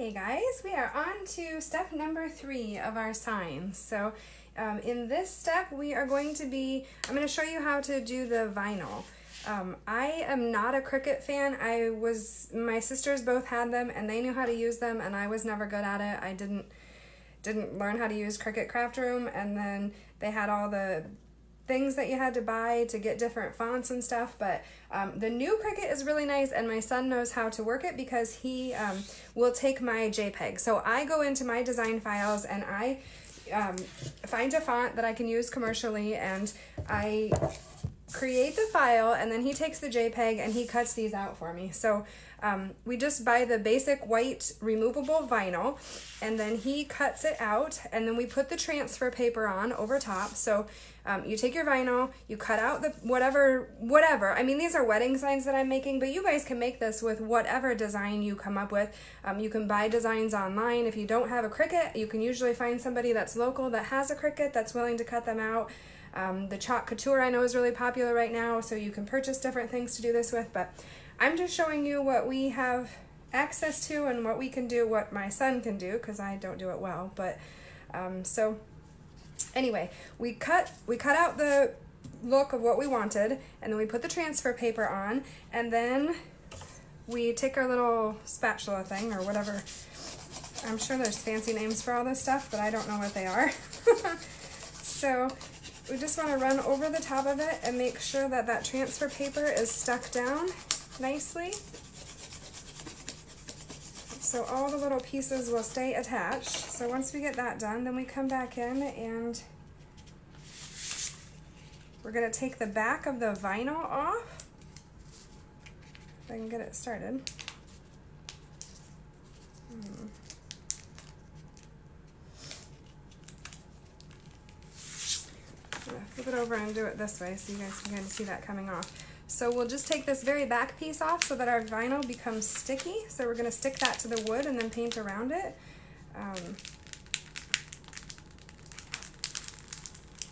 Hey guys, we are on to step number 3 of our signs. So in this step I'm going to show you how to do the vinyl. I am not a Cricut fan. My sisters both had them and they knew how to use them and I was never good at it. I didn't learn how to use Cricut Craft Room, and then they had all the things that you had to buy to get different fonts and stuff, but the new Cricut is really nice and my son knows how to work it because he will take my JPEG. So I go into my design files and I find a font that I can use commercially and I create the file, and then he takes the JPEG and he cuts these out for me. So we just buy the basic white removable vinyl and then he cuts it out, and then we put the transfer paper on over top. So you take your vinyl, you cut out the whatever. I mean, these are wedding signs that I'm making, but you guys can make this with whatever design you come up with. You can buy designs online. If you don't have a Cricut, you can usually find somebody that's local that has a Cricut that's willing to cut them out. The chalk couture I know is really popular right now, so you can purchase different things to do this with, but I'm just showing you what we have access to and what we can do, what my son can do, because I don't do it well. But so anyway, we cut out the look of what we wanted, and then we put the transfer paper on, and then we take our little spatula thing or whatever. I'm sure there's fancy names for all this stuff, but I don't know what they are. So we just want to run over the top of it and make sure that that transfer paper is stuck down nicely, so all the little pieces will stay attached. So once we get that done, then we come back in and we're going to take the back of the vinyl off. If I can get it started. Flip it over and do it this way so you guys can kind of see that coming off. So we'll just take this very back piece off so that our vinyl becomes sticky. So we're going to stick that to the wood and then paint around it.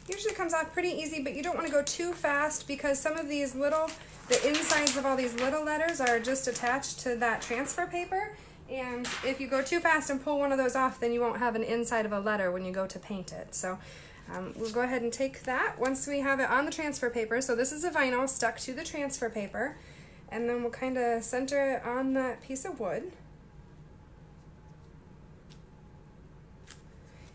Usually comes off pretty easy, but you don't want to go too fast because some of these the insides of all these little letters are just attached to that transfer paper. And if you go too fast and pull one of those off, then you won't have an inside of a letter when you go to paint it. So we'll go ahead and take that once we have it on the transfer paper. So this is a vinyl stuck to the transfer paper, and then we'll kind of center it on that piece of wood.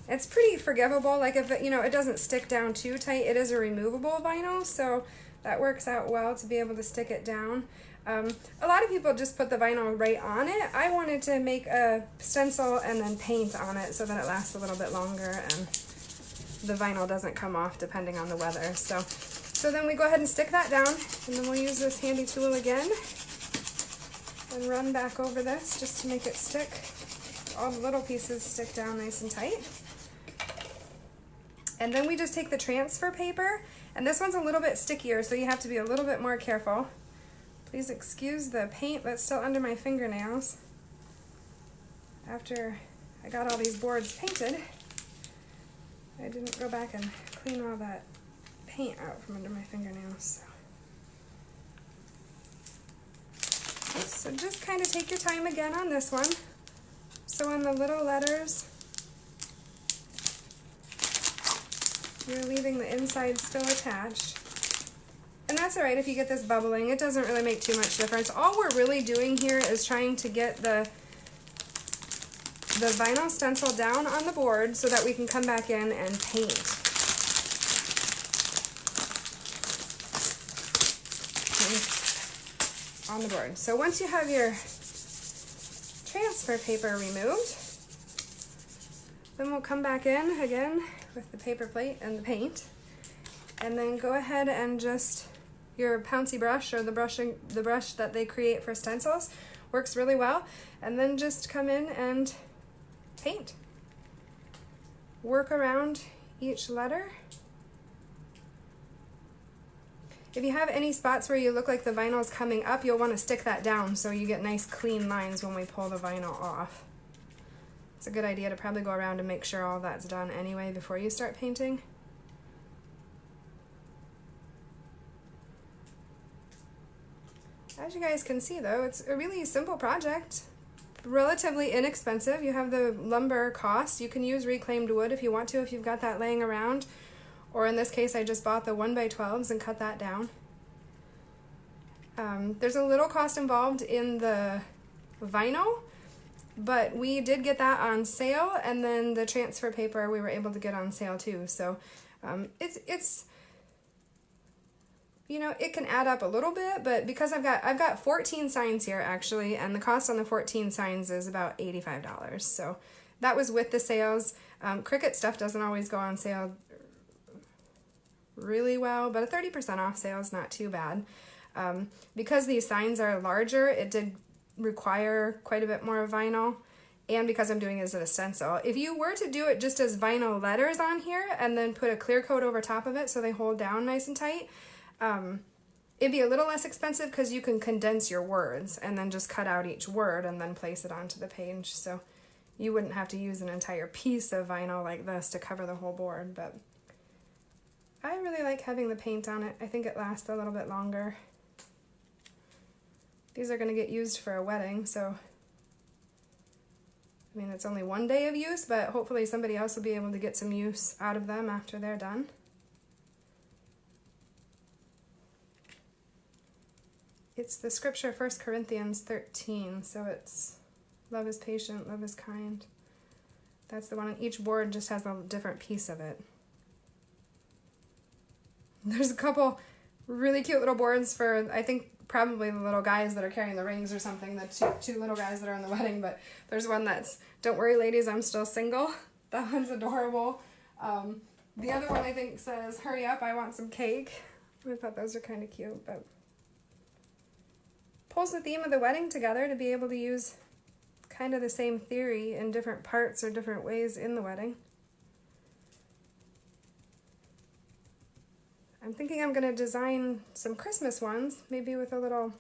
It's pretty forgivable, like if it doesn't stick down too tight. It is a removable vinyl, so that works out well to be able to stick it down. A lot of people just put the vinyl right on it. I wanted to make a stencil and then paint on it so that it lasts a little bit longer and the vinyl doesn't come off depending on the weather. So then we go ahead and stick that down, and then we'll use this handy tool again and run back over this just to make it stick. All the little pieces stick down nice and tight. And then we just take the transfer paper, and this one's a little bit stickier, so you have to be a little bit more careful. Please excuse the paint that's still under my fingernails. After I got all these boards painted, I didn't go back and clean all that paint out from under my fingernails. So just kind of take your time again on this one. So on the little letters, you're leaving the inside still attached. And that's alright if you get this bubbling. It doesn't really make too much difference. All we're really doing here is trying to get the vinyl stencil down on the board so that we can come back in and paint. On the board. So once you have your transfer paper removed, then we'll come back in again with the paper plate and the paint, and then go ahead and just your pouncy brush or the brush that they create for stencils works really well, and then just come in and paint. Work around each letter. If you have any spots where you look like the vinyl is coming up, you'll want to stick that down so you get nice clean lines when we pull the vinyl off. It's a good idea to probably go around and make sure all that's done anyway before you start painting. As you guys can see though, it's a really simple project. relatively inexpensive. You have the lumber cost. You can use reclaimed wood if you want to, if you've got that laying around. Or in this case, I just bought the 1x12s and cut that down. There's a little cost involved in the vinyl, but we did get that on sale, and then the transfer paper we were able to get on sale too. So it's you know, it can add up a little bit, but because I've got 14 signs here actually, and the cost on the 14 signs is about $85. So that was with the sales. Cricut stuff doesn't always go on sale really well, but a 30% off sale is not too bad. Because these signs are larger, it did require quite a bit more vinyl, and because I'm doing it as a stencil. If you were to do it just as vinyl letters on here and then put a clear coat over top of it so they hold down nice and tight, it'd be a little less expensive because you can condense your words and then just cut out each word and then place it onto the page. So you wouldn't have to use an entire piece of vinyl like this to cover the whole board, but I really like having the paint on it. I think it lasts a little bit longer. These are going to get used for a wedding, so I mean, it's only one day of use, but hopefully somebody else will be able to get some use out of them after they're done. It's the scripture 1 Corinthians 13, so it's love is patient, love is kind. That's the one, and each board just has a different piece of it. There's a couple really cute little boards for, I think, probably the little guys that are carrying the rings or something, the two little guys that are in the wedding, but there's one that's, don't worry ladies, I'm still single. That one's adorable. The other one I think says, hurry up, I want some cake. I thought those are kind of cute, but pulls the theme of the wedding together to be able to use kind of the same theory in different parts or different ways in the wedding. I'm thinking I'm going to design some Christmas ones, maybe with a little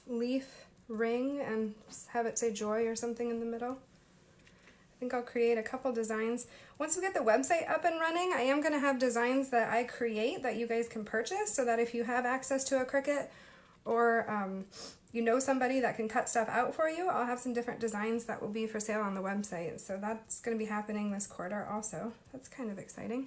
leaf ring and have it say joy or something in the middle. I think I'll create a couple designs. Once we get the website up and running, I am going to have designs that I create that you guys can purchase, so that if you have access to a Cricut or you know somebody that can cut stuff out for you, I'll have some different designs that will be for sale on the website. So that's going to be happening this quarter also. That's kind of exciting.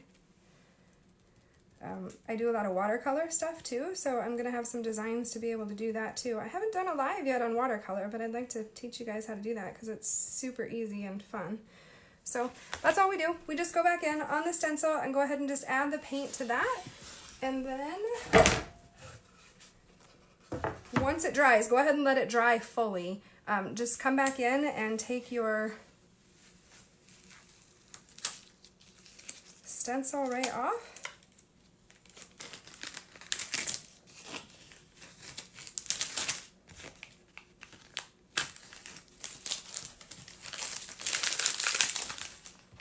I do a lot of watercolor stuff too, so I'm going to have some designs to be able to do that too. I haven't done a live yet on watercolor, but I'd like to teach you guys how to do that because it's super easy and fun. So that's all we do. We just go back in on the stencil and go ahead and just add the paint to that. And then once it dries, go ahead and let it dry fully. Just come back in and take your stencil right off.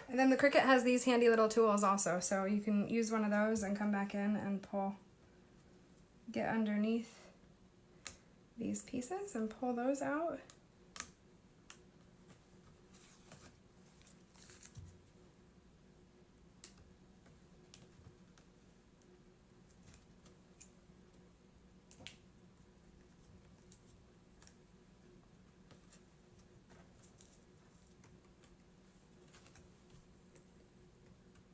And then the Cricut has these handy little tools also, so you can use one of those and come back in and pull, get underneath these pieces and pull those out.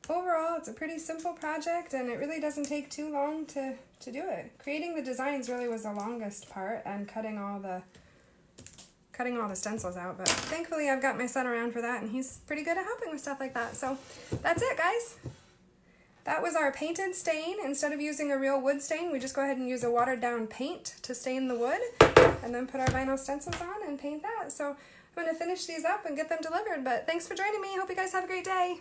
Overall, it's a pretty simple project, and it really doesn't take too long to do it. Creating the designs really was the longest part, and cutting all the stencils out, but thankfully I've got my son around for that, and he's pretty good at helping with stuff like that. So that's it, guys. That was our painted stain. Instead of using a real wood stain, we just go ahead and use a watered down paint to stain the wood, and then put our vinyl stencils on and paint that. So I'm going to finish these up and get them delivered, but thanks for joining me. Hope you guys have a great day.